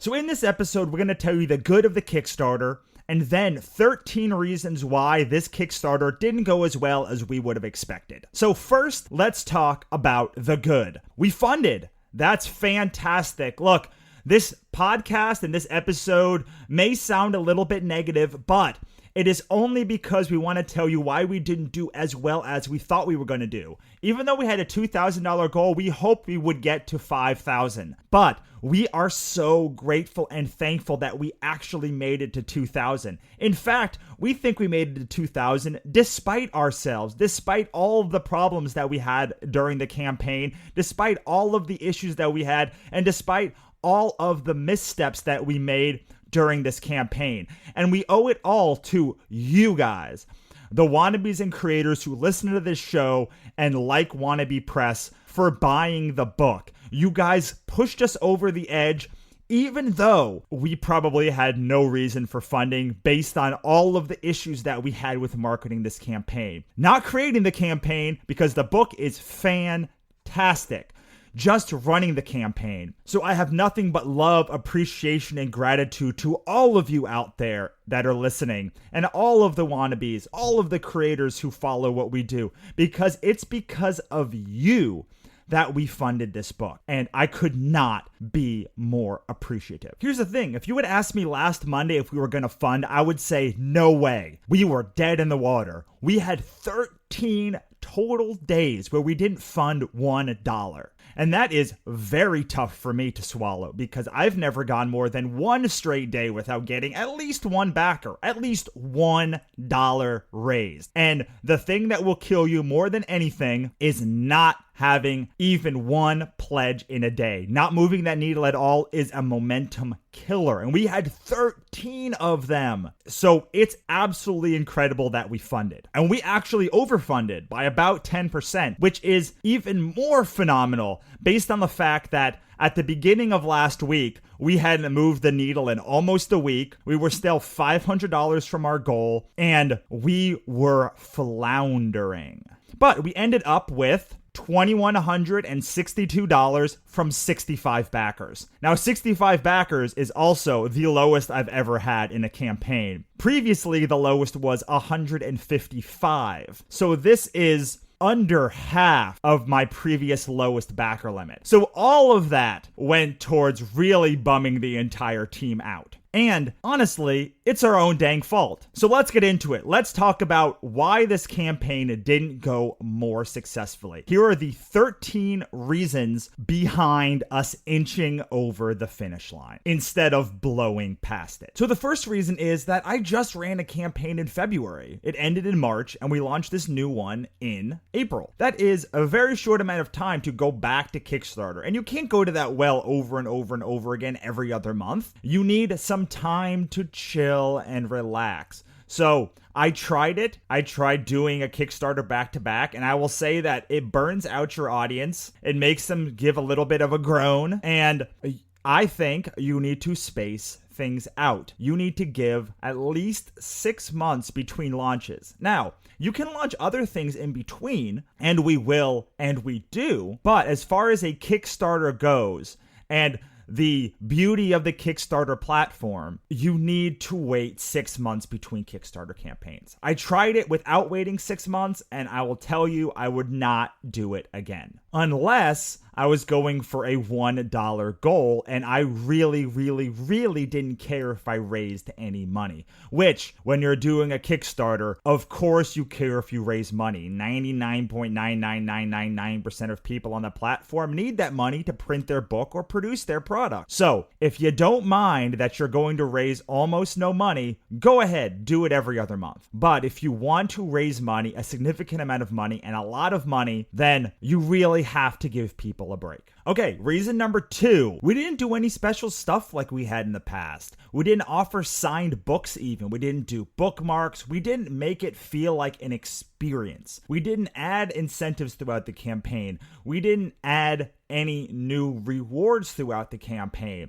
So in this episode, we're going to tell you the good of the Kickstarter, and then 13 reasons why this Kickstarter didn't go as well as we would have expected. So first, let's talk about the good. We funded. That's fantastic. Look, this podcast and this episode may sound a little bit negative, but it is only because we want to tell you why we didn't do as well as we thought we were going to do. Even though we had a $2,000 goal, we hoped we would get to $5,000. But we are so grateful and thankful that we actually made it to $2,000. In fact, we think we made it to $2,000 despite ourselves, despite all of the problems that we had during the campaign, despite all of the issues that we had, and despite all of the missteps that we made during this campaign. And we owe it all to you guys, the wannabes and creators who listen to this show and like Wannabe Press, for buying the book. You guys pushed us over the edge, even though we probably had no reason for funding based on all of the issues that we had with marketing this campaign. Not creating the campaign, because the book is fantastic. Just running the campaign. So I have nothing but love, appreciation, and gratitude to all of you out there that are listening, and all of the wannabes, all of the creators who follow what we do, because it's because of you that we funded this book, and I could not be more appreciative. Here's the thing, if you had asked me last Monday if we were going to fund, I would say no way. We were dead in the water. We had 13 total days where we didn't fund $1. And that is very tough for me to swallow, because I've never gone more than one straight day without getting at least one backer, at least $1 raised. And the thing that will kill you more than anything is not having even one pledge in a day. Not moving that needle at all is a momentum killer. And we had 13 of them. So it's absolutely incredible that we funded. And we actually overfunded by about 10%, which is even more phenomenal based on the fact that at the beginning of last week, we hadn't moved the needle in almost a week. We were still $500 from our goal, and we were floundering. But we ended up with $2,162 from 65 backers. Now, 65 backers is also the lowest I've ever had in a campaign. Previously, the lowest was 155. So this is under half of my previous lowest backer limit. So all of that went towards really bumming the entire team out. And honestly, it's our own dang fault. So let's get into it. Let's talk about why this campaign didn't go more successfully. Here are the 13 reasons behind us inching over the finish line instead of blowing past it. So the first reason is that I just ran a campaign in February. It ended in March, and we launched this new one in April. That is a very short amount of time to go back to Kickstarter. And you can't go to that well over and over and over again every other month. You need some time to chill and relax. So I tried it. I tried doing a Kickstarter back-to-back, and I will say that it burns out your audience. It makes them give a little bit of a groan, and I think you need to space things out. You need to give at least 6 months between launches. Now, you can launch other things in between, and we will, and we do, but as far as a Kickstarter goes, and the beauty of the Kickstarter platform, you need to wait 6 months between Kickstarter campaigns. I tried it without waiting 6 months, and I will tell you, I would not do it again. Unless I was going for a $1 goal, and I really didn't care if I raised any money. Which, when you're doing a Kickstarter, of course you care if you raise money. 99.99999% of people on the platform need that money to print their book or produce their product. So, if you don't mind that you're going to raise almost no money, go ahead, do it every other month. But if you want to raise money, a significant amount of money, and a lot of money, then you really have to give people a break. Okay, reason number 2. We didn't do any special stuff like we had in the past. We didn't offer signed books even. We didn't do bookmarks. We didn't make it feel like an experience. We didn't add incentives throughout the campaign. We didn't add any new rewards throughout the campaign.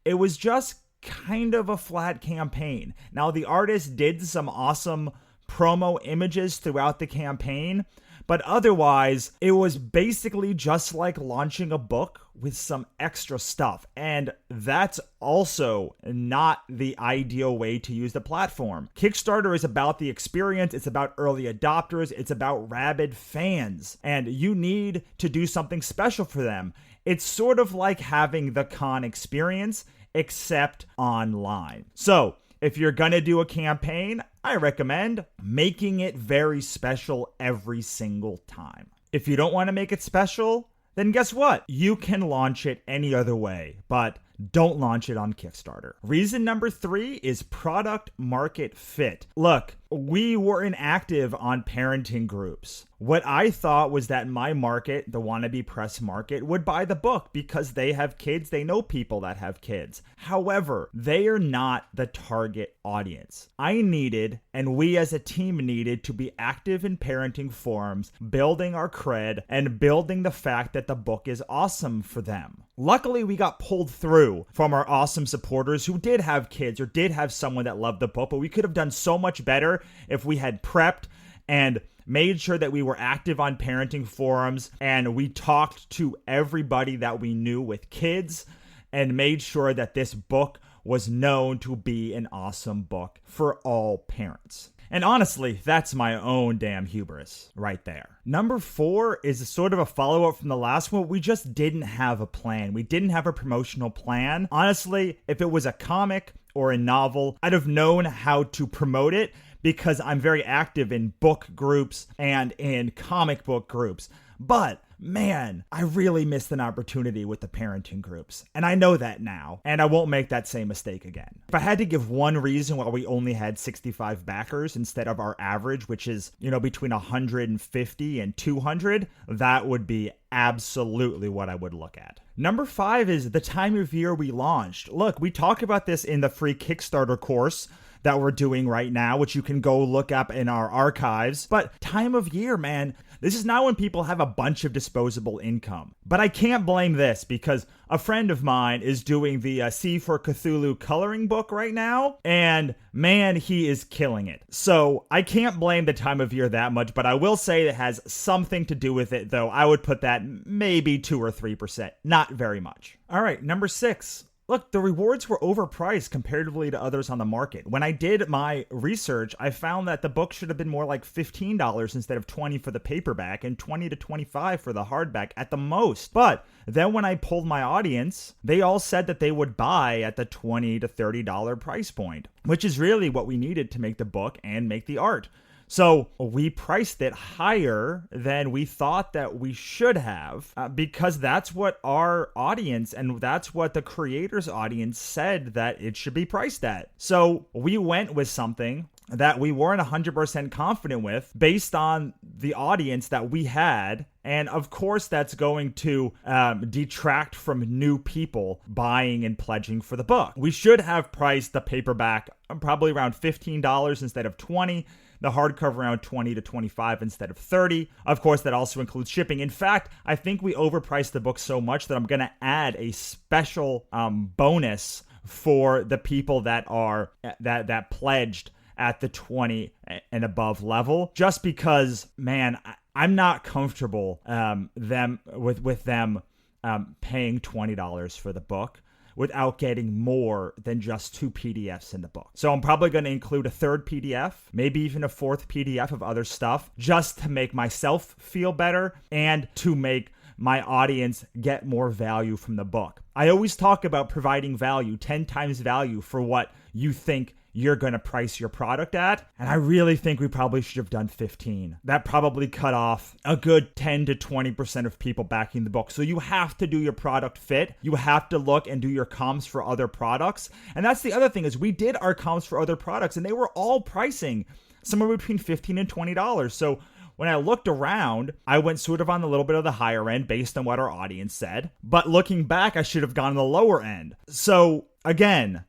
It was just kind of a flat campaign. Now, the artist did some awesome promo images throughout the campaign, But otherwise, it was basically just like launching a book with some extra stuff. And that's also not the ideal way to use the platform. Kickstarter is about the experience. It's about early adopters. It's about rabid fans. And you need to do something special for them. It's sort of like having the con experience, except online. So if you're going to do a campaign, I recommend making it very special every single time. If you don't want to make it special, then guess what? You can launch it any other way, but don't launch it on Kickstarter. Reason number 3 is product market fit. Look, we weren't active on parenting groups. What I thought was that my market, the wannabe press market, would buy the book because they have kids, they know people that have kids. However, they are not the target audience. I needed, and we as a team needed, to be active in parenting forums, building our cred, and building the fact that the book is awesome for them. Luckily, we got pulled through from our awesome supporters who did have kids or did have someone that loved the book, but we could have done so much better if we had prepped and made sure that we were active on parenting forums and we talked to everybody that we knew with kids and made sure that this book was known to be an awesome book for all parents. And honestly, that's my own damn hubris right there. Number 4 is sort of a follow-up from the last one. We just didn't have a plan. We didn't have a promotional plan. Honestly, if it was a comic or a novel, I'd have known how to promote it because I'm very active in book groups and in comic book groups. But man, I really missed an opportunity with the parenting groups. And I know that now, and I won't make that same mistake again. If I had to give one reason why we only had 65 backers instead of our average, which is, between 150 and 200, that would be absolutely what I would look at. Number 5 is the time of year we launched. Look, we talk about this in the free Kickstarter course that we're doing right now, which you can go look up in our archives. But time of year, man, this is not when people have a bunch of disposable income. But I can't blame this because a friend of mine is doing the C for Cthulhu coloring book right now, and man, he is killing it. So I can't blame the time of year that much, but I will say it has something to do with it, though I would put that maybe 2 or 3%, not very much. All right, number 6. Look, the rewards were overpriced comparatively to others on the market. When I did my research, I found that the book should have been more like $15 instead of $20 for the paperback and $20 to $25 for the hardback at the most. But then when I polled my audience, they all said that they would buy at the $20 to $30 price point, which is really what we needed to make the book and make the art. So we priced it higher than we thought that we should have because that's what our audience and that's what the creator's audience said that it should be priced at. So we went with something that we weren't 100% confident with based on the audience that we had. And of course, that's going to detract from new people buying and pledging for the book. We should have priced the paperback probably around $15 instead of $20. The hardcover around $20 to $25 instead of $30. Of course, that also includes shipping. In fact, I think we overpriced the book so much that I'm going to add a special bonus for the people that are that pledged at the 20 and above level, just because, man, I'm not comfortable them paying $20 for the book without getting more than just 2 PDFs in the book. So I'm probably going to include a 3rd PDF, maybe even a 4th PDF of other stuff, just to make myself feel better and to make my audience get more value from the book. I always talk about providing value, 10 times value for what you think you're going to price your product at. And I really think we probably should have done 15. That probably cut off a good 10 to 20% of people backing the book. So you have to do your product fit. You have to look and do your comps for other products. And that's the other thing is we did our comps for other products and they were all pricing somewhere between $15 and $20. So when I looked around, I went sort of on a little bit of the higher end based on what our audience said. But looking back, I should have gone on the lower end. So again,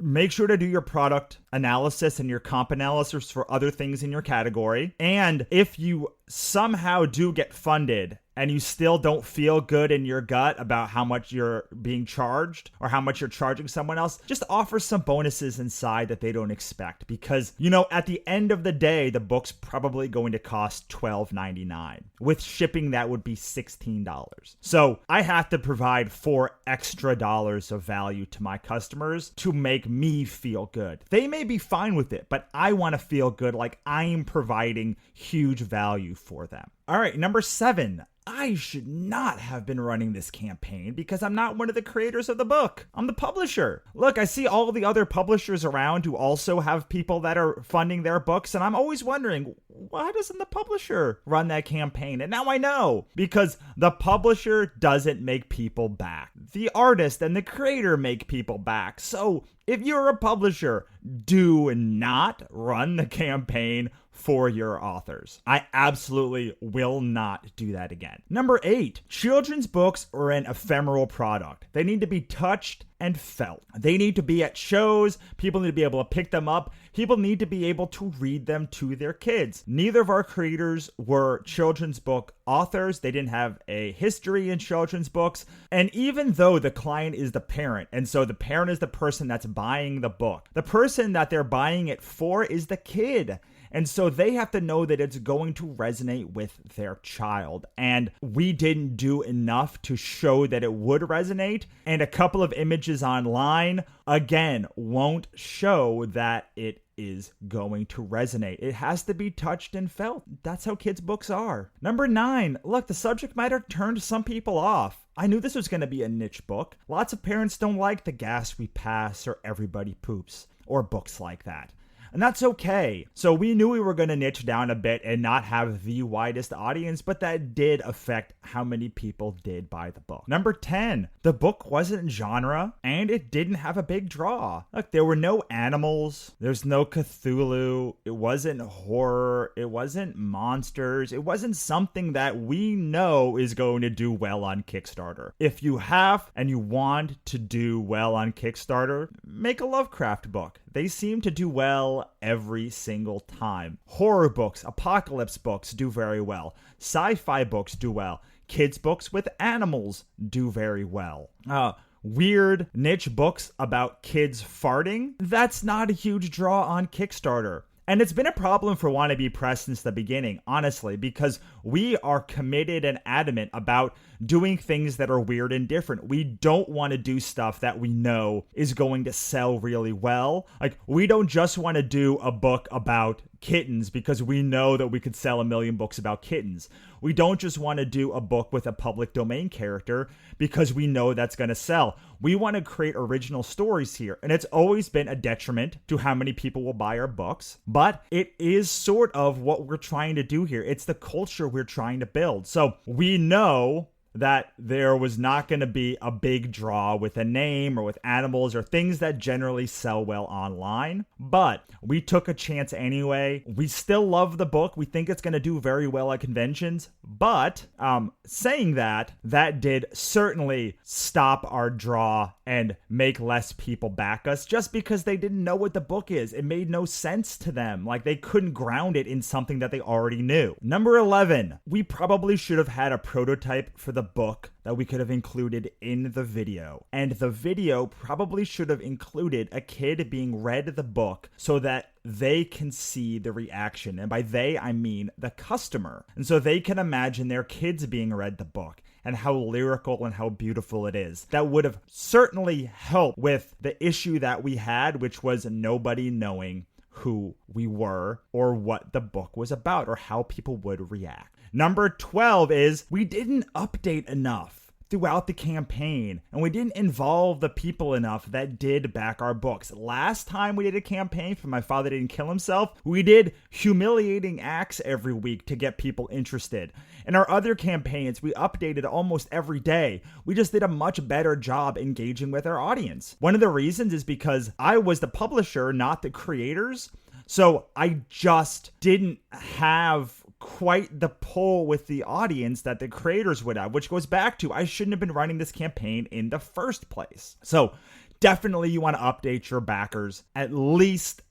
make sure to do your product analysis and your comp analysis for other things in your category. And if you somehow do get funded and you still don't feel good in your gut about how much you're being charged or how much you're charging someone else, just offer some bonuses inside that they don't expect. Because, at the end of the day, the book's probably going to cost $12.99. With shipping, that would be $16. So I have to provide $4 extra of value to my customers to make me feel good. They may be fine with it, but I want to feel good, like I'm providing huge value for them. All right, number 7. I should not have been running this campaign because I'm not one of the creators of the book. I'm the publisher. Look, I see all the other publishers around who also have people that are funding their books, and I'm always wondering, why doesn't the publisher run that campaign? And now I know, because the publisher doesn't make people back. The artist and the creator make people back. So if you're a publisher, do not run the campaign for your authors. I absolutely will not do that again. Number 8, children's books are an ephemeral product. They need to be touched and felt. They need to be at shows. People need to be able to pick them up. People need to be able to read them to their kids. Neither of our creators were children's book authors. They didn't have a history in children's books. And even though the client is the parent, and so the parent is the person that's buying the book, the person that they're buying it for is the kid. And so they have to know that it's going to resonate with their child. And we didn't do enough to show that it would resonate. And a couple of images online, again, won't show that it is going to resonate. It has to be touched and felt. That's how kids' books are. Number 9, look, the subject matter turned some people off. I knew this was going to be a niche book. Lots of parents don't like The Gas We Pass or Everybody Poops or books like that. And that's okay. So we knew we were going to niche down a bit and not have the widest audience, but that did affect how many people did buy the book. Number 10, the book wasn't genre and it didn't have a big draw. Look, there were no animals. There's no Cthulhu. It wasn't horror. It wasn't monsters. It wasn't something that we know is going to do well on Kickstarter. If you have and you want to do well on Kickstarter, make a Lovecraft book. They seem to do well every single time. Horror books, apocalypse books do very well. Sci-fi books do well. Kids books with animals do very well. Weird niche books about kids farting, that's not a huge draw on Kickstarter. And it's been a problem for Wannabe Press since the beginning, honestly, because we are committed and adamant about doing things that are weird and different. We don't want to do stuff that we know is going to sell really well. Like, we don't just want to do a book about kittens because we know that we could sell 1 million books about kittens. We don't just want to do a book with a public domain character because we know that's going to sell. We want to create original stories here, and it's always been a detriment to how many people will buy our books, but it is sort of what we're trying to do here. It's the culture we're trying to build. So we know that there was not going to be a big draw with a name or with animals or things that generally sell well online, but we took a chance anyway. We still love the book. We think it's going to do very well at conventions, but saying that did certainly stop our draw and make less people back us just because they didn't know what the book is. It made no sense to them. Like, they couldn't ground it in something that they already knew. Number 11, we probably should have had a prototype for the book that we could have included in the video. And the video probably should have included a kid being read the book so that they can see the reaction. And by they, I mean the customer. And so they can imagine their kids being read the book and how lyrical and how beautiful it is. That would have certainly helped with the issue that we had, which was nobody knowing who we were or what the book was about or how people would react. Number 12 is we didn't update enough throughout the campaign, and we didn't involve the people enough that did back our books. Last time we did a campaign for My Father Didn't Kill Himself, we did humiliating acts every week to get people interested. In our other campaigns, we updated almost every day. We just did a much better job engaging with our audience. One of the reasons is because I was the publisher, not the creators. So I just didn't have quite the pull with the audience that the creators would have, which goes back to I shouldn't have been running this campaign in the first place. So definitely you want to update your backers at least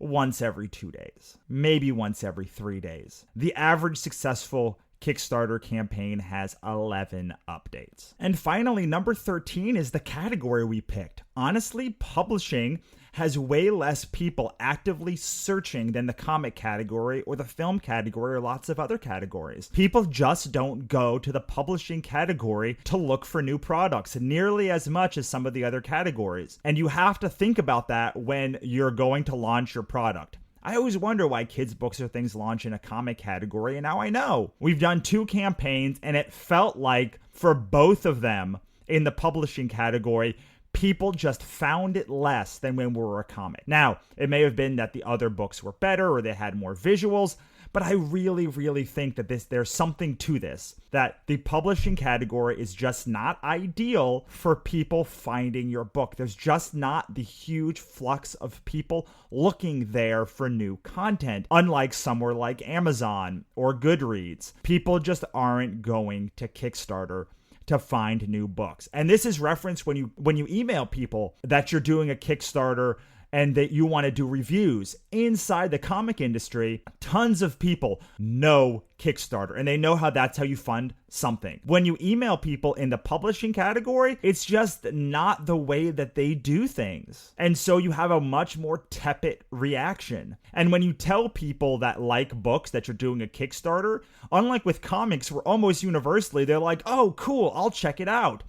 once every 2 days, maybe once every 3 days. The average successful Kickstarter campaign has 11 updates. And finally, number 13 is the category we picked. Honestly, publishing has way less people actively searching than the comic category or the film category or lots of other categories. People just don't go to the publishing category to look for new products nearly as much as some of the other categories. And you have to think about that when you're going to launch your product. I always wonder why kids' books or things launch in a comic category, and now I know. We've done 2 campaigns, and it felt like for both of them in the publishing category, people just found it less than when we were a comic. Now, it may have been that the other books were better or they had more visuals, but I really think that there's something to this, that the publishing category is just not ideal for people finding your book. There's just not the huge flux of people looking there for new content, unlike somewhere like Amazon or Goodreads. People just aren't going to Kickstarter to find new books. And this is referenced when you email people that you're doing a Kickstarter and that you want to do reviews. Inside the comic industry, tons of people know Kickstarter and they know that's how you fund something. When you email people in the publishing category, it's just not the way that they do things. And so you have a much more tepid reaction. And when you tell people that like books that you're doing a Kickstarter, unlike with comics where almost universally they're like, oh, cool, I'll check it out.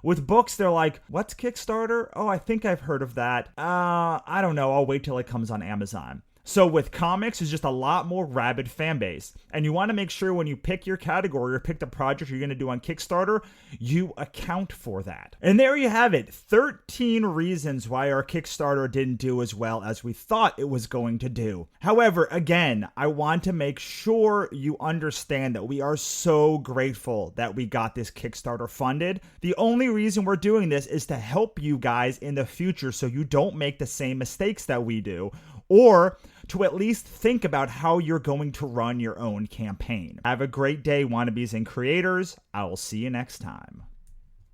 With books, they're like, what's Kickstarter? Oh, I think I've heard of that. I don't know. I'll wait till it comes on Amazon. So with comics, it's just a lot more rabid fan base. And you want to make sure when you pick your category or pick the project you're going to do on Kickstarter, you account for that. And there you have it. 13 reasons why our Kickstarter didn't do as well as we thought it was going to do. However, again, I want to make sure you understand that we are so grateful that we got this Kickstarter funded. The only reason we're doing this is to help you guys in the future so you don't make the same mistakes that we do, or to at least think about how you're going to run your own campaign. Have a great day, wannabes and creators. I will see you next time.